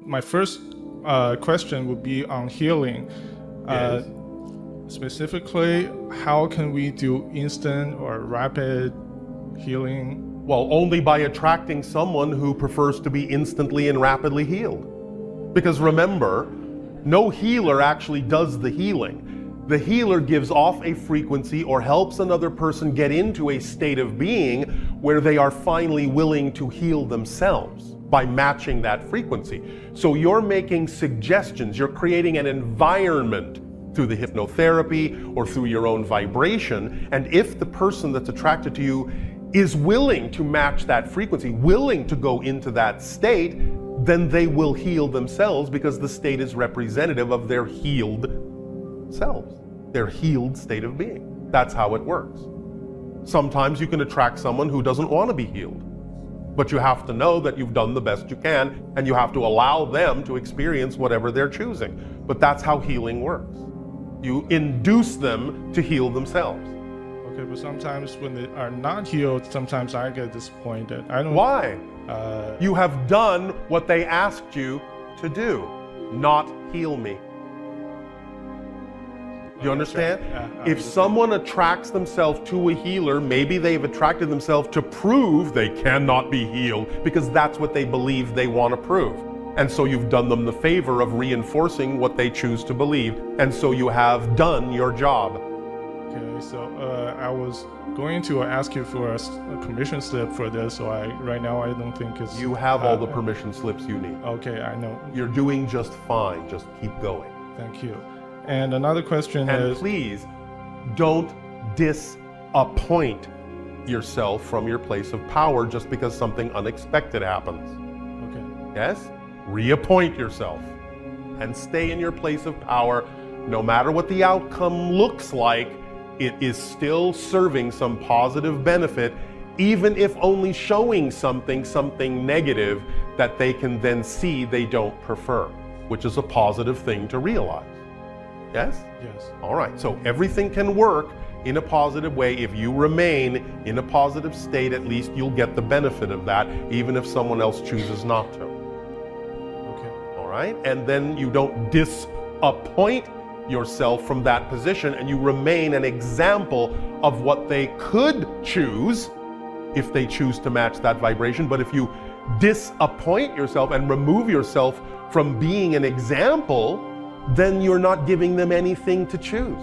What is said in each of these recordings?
My first question would be on healing. Yes. Specifically, how can we do instant or rapid healing? Well, only by attracting someone who prefers to be instantly and rapidly healed. Because remember, no healer actually does the healing. The healer gives off a frequency or helps another person get into a state of being where they are finally willing to heal themselves by matching that frequency. So you're making suggestions, you're creating an environment through the hypnotherapy or through your own vibration. And if the person that's attracted to you is willing to match that frequency, willing to go into that state, then they will heal themselves because the state is representative of their healed selves, their healed state of being. That's how it works. Sometimes you can attract someone who doesn't want to be healed, but you have to know that you've done the best you can and you have to allow them to experience whatever they're choosing. But that's how healing works. You induce them to heal themselves. Okay, but sometimes when they are not healed, sometimes I get disappointed. I don't. Why? You have done what they asked you to do, not heal me. Do you understand? Yeah, If someone attracts themselves to a healer, maybe they've attracted themselves to prove they cannot be healed because that's what they believe they want to prove. And so you've done them the favor of reinforcing what they choose to believe. And so you have done your job. Okay, so I was going to ask you for a permission slip for this, so right now I don't think it's... You have all the permission slips you need. Okay, I know. You're doing just fine. Just keep going. Thank you. And another question And is... please, don't disappoint yourself from your place of power just because something unexpected happens. Okay. Yes? Reappoint yourself and stay in your place of power. No matter what the outcome looks like, it is still serving some positive benefit, even if only showing something negative that they can then see they don't prefer, which is a positive thing to realize. Yes? Yes. All right, so everything can work in a positive way. If you remain in a positive state, at least you'll get the benefit of that, even if someone else chooses not to. Okay. All right, and then you don't disappoint yourself from that position, and you remain an example of what they could choose if they choose to match that vibration. But if you disappoint yourself and remove yourself from being an example, then you're not giving them anything to choose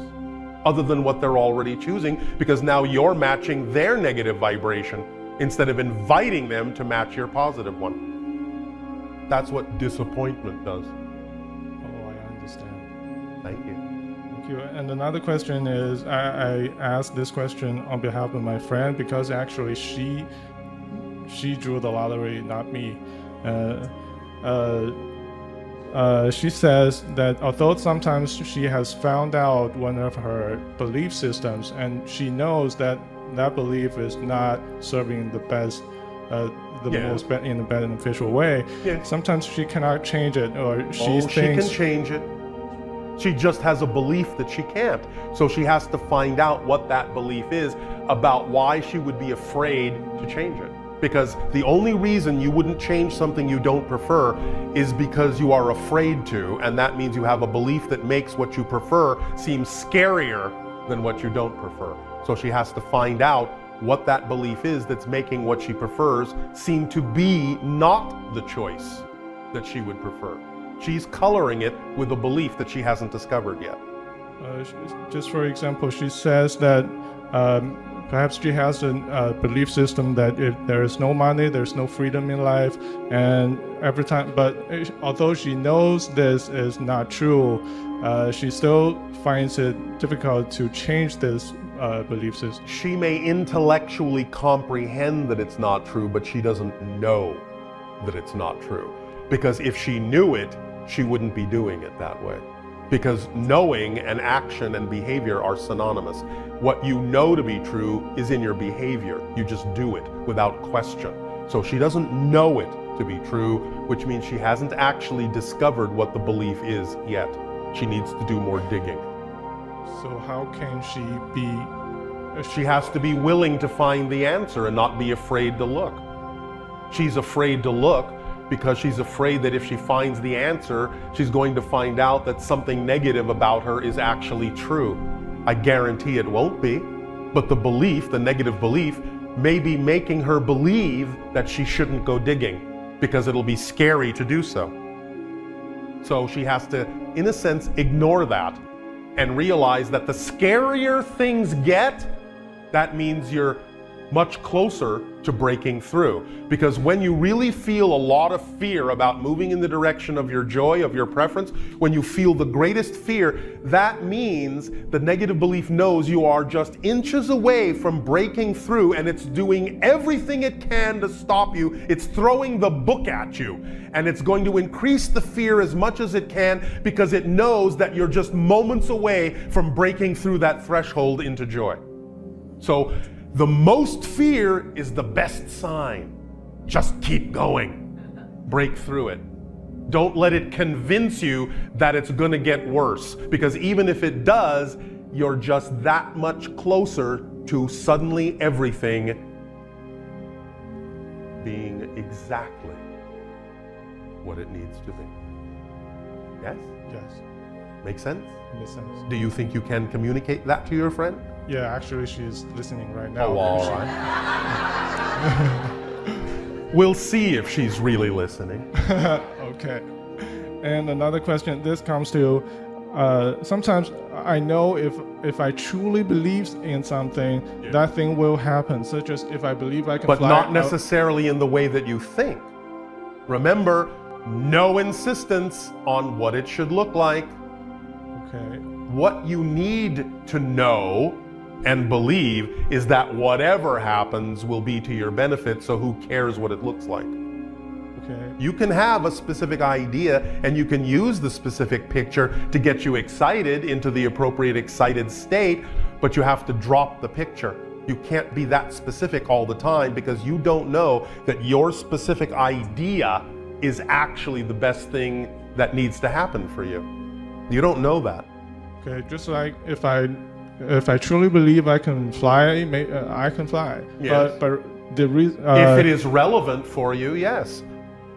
other than what they're already choosing, because now you're matching their negative vibration instead of inviting them to match your positive one. That's what disappointment does. Oh, I understand. Thank you. Thank you. And another question is, I asked this question on behalf of my friend because actually she drew the lottery, not me. She says that although sometimes she has found out one of her belief systems and she knows that that belief is not serving the best, in a beneficial way, sometimes she cannot change it, or she thinks... She can change it. She just has a belief that she can't. So she has to find out what that belief is about why she would be afraid to change it. Because the only reason you wouldn't change something you don't prefer is because you are afraid to, and that means you have a belief that makes what you prefer seem scarier than what you don't prefer. So she has to find out what that belief is that's making what she prefers seem to be not the choice that she would prefer. She's coloring it with a belief that she hasn't discovered yet. Just for example, she says that perhaps she has a belief system that if there is no money, there's no freedom in life, and every time, but although she knows this is not true, she still finds it difficult to change this belief system. She may intellectually comprehend that it's not true, but she doesn't know that it's not true. Because if she knew it, she wouldn't be doing it that way. Because knowing and action and behavior are synonymous. What you know to be true is in your behavior. You just do it without question. So she doesn't know it to be true, which means she hasn't actually discovered what the belief is yet. She needs to do more digging. So how can she be... She has to be willing to find the answer and not be afraid to look. She's afraid to look because she's afraid that if she finds the answer, she's going to find out that something negative about her is actually true. I guarantee it won't be, but the belief, the negative belief, may be making her believe that she shouldn't go digging because it'll be scary to do so. So she has to, in a sense, ignore that and realize that the scarier things get, that means you're much closer to breaking through. Because when you really feel a lot of fear about moving in the direction of your joy, of your preference, when you feel the greatest fear, that means the negative belief knows you are just inches away from breaking through, and it's doing everything it can to stop you. It's throwing the book at you, and it's going to increase the fear as much as it can because it knows that you're just moments away from breaking through that threshold into joy. So the most fear is the best sign. Just keep going. Break through it. Don't let it convince you that it's going to get worse, because even if it does, you're just that much closer to suddenly everything being exactly what it needs to be. Yes? Yes. Make sense? Makes sense. Do you think you can communicate that to your friend? Yeah, actually, she's listening right now. Oh, all right. We'll see if she's really listening. Okay. And another question, this comes to, sometimes I know if I truly believe in something, that thing will happen, such as if I believe I can fly. But not necessarily in the way that you think. Remember, no insistence on what it should look like. Okay. What you need to know and believe is that whatever happens will be to your benefit, so who cares what it looks like? Okay. You can have a specific idea and you can use the specific picture to get you excited into the appropriate excited state, but you have to drop the picture. You can't be that specific all the time because you don't know that your specific idea is actually the best thing that needs to happen for you. You don't know that. Okay, just like if I truly believe I can fly, I can fly. Yes. But the reason if it is relevant for you, yes.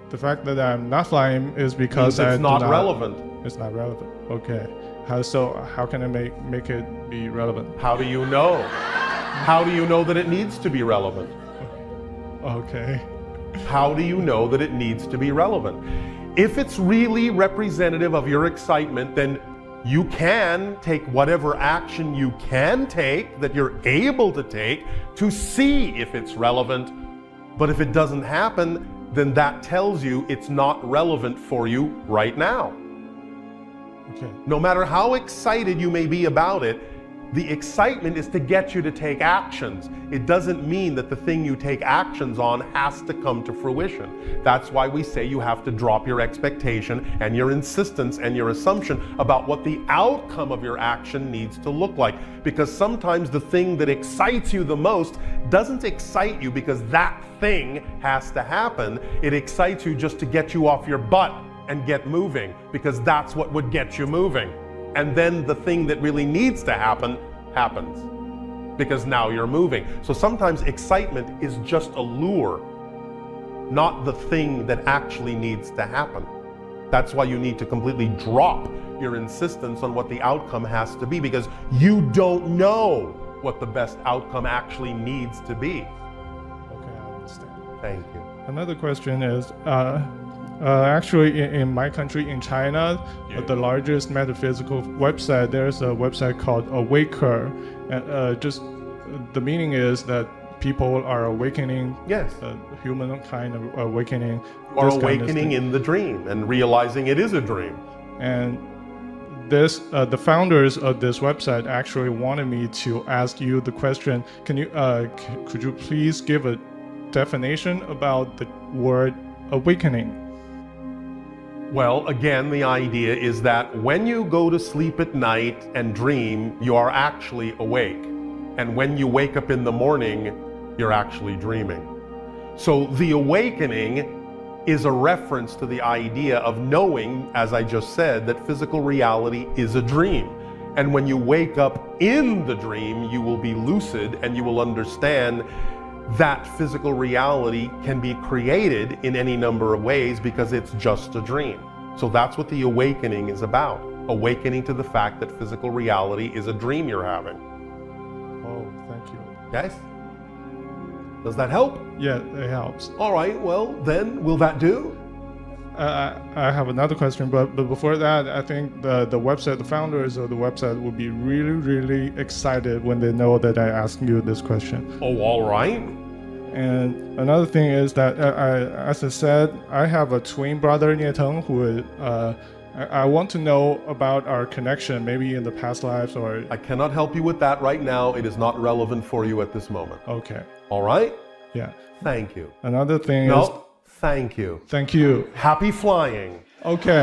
The fact that I'm not flying is because it's not relevant. It's not relevant. Okay. How can I make it be relevant? How do you know? How do you know that it needs to be relevant? Okay. How do you know that it needs to be relevant? If it's really representative of your excitement, then you can take whatever action you can take, that you're able to take, to see if it's relevant. But if it doesn't happen, then that tells you it's not relevant for you right now. Okay. No matter how excited you may be about it, the excitement is to get you to take actions. It doesn't mean that the thing you take actions on has to come to fruition. That's why we say you have to drop your expectation and your insistence and your assumption about what the outcome of your action needs to look like. Because sometimes the thing that excites you the most doesn't excite you because that thing has to happen. It excites you just to get you off your butt and get moving, because that's what would get you moving. And then the thing that really needs to happen happens, because now you're moving. So sometimes excitement is just a lure, not the thing that actually needs to happen. That's why you need to completely drop your insistence on what the outcome has to be, because you don't know what the best outcome actually needs to be. Okay, I understand. Thank you. Another question is, actually, in my country, in China, the largest metaphysical website, there's a website called Awaker. Just the meaning is that people are awakening. Yes. Humankind awakening. Or awakening in the dream and realizing it is a dream. And this, the founders of this website actually wanted me to ask you the question. Can you, could you please give a definition about the word awakening? Well, again, the idea is that when you go to sleep at night and dream, you are actually awake. And when you wake up in the morning, you're actually dreaming. So the awakening is a reference to the idea of knowing, as I just said, that physical reality is a dream. And when you wake up in the dream, you will be lucid and you will understand that physical reality can be created in any number of ways because it's just a dream. So that's what the awakening is about. Awakening to the fact that physical reality is a dream you're having. Oh, thank you. Yes? Does that help? Yeah, it helps. All right, well, then, will that do? I have another question, but before that, I think the website, the founders of the website will be really, really excited when they know that I asked you this question. Oh, all right. And another thing is that, as I said, I have a twin brother, Nieteng, who I want to know about our connection, maybe in the past lives or... I cannot help you with that right now. It is not relevant for you at this moment. Okay. All right? Yeah. Thank you. Another thing is... No, thank you. Thank you. Happy flying. Okay.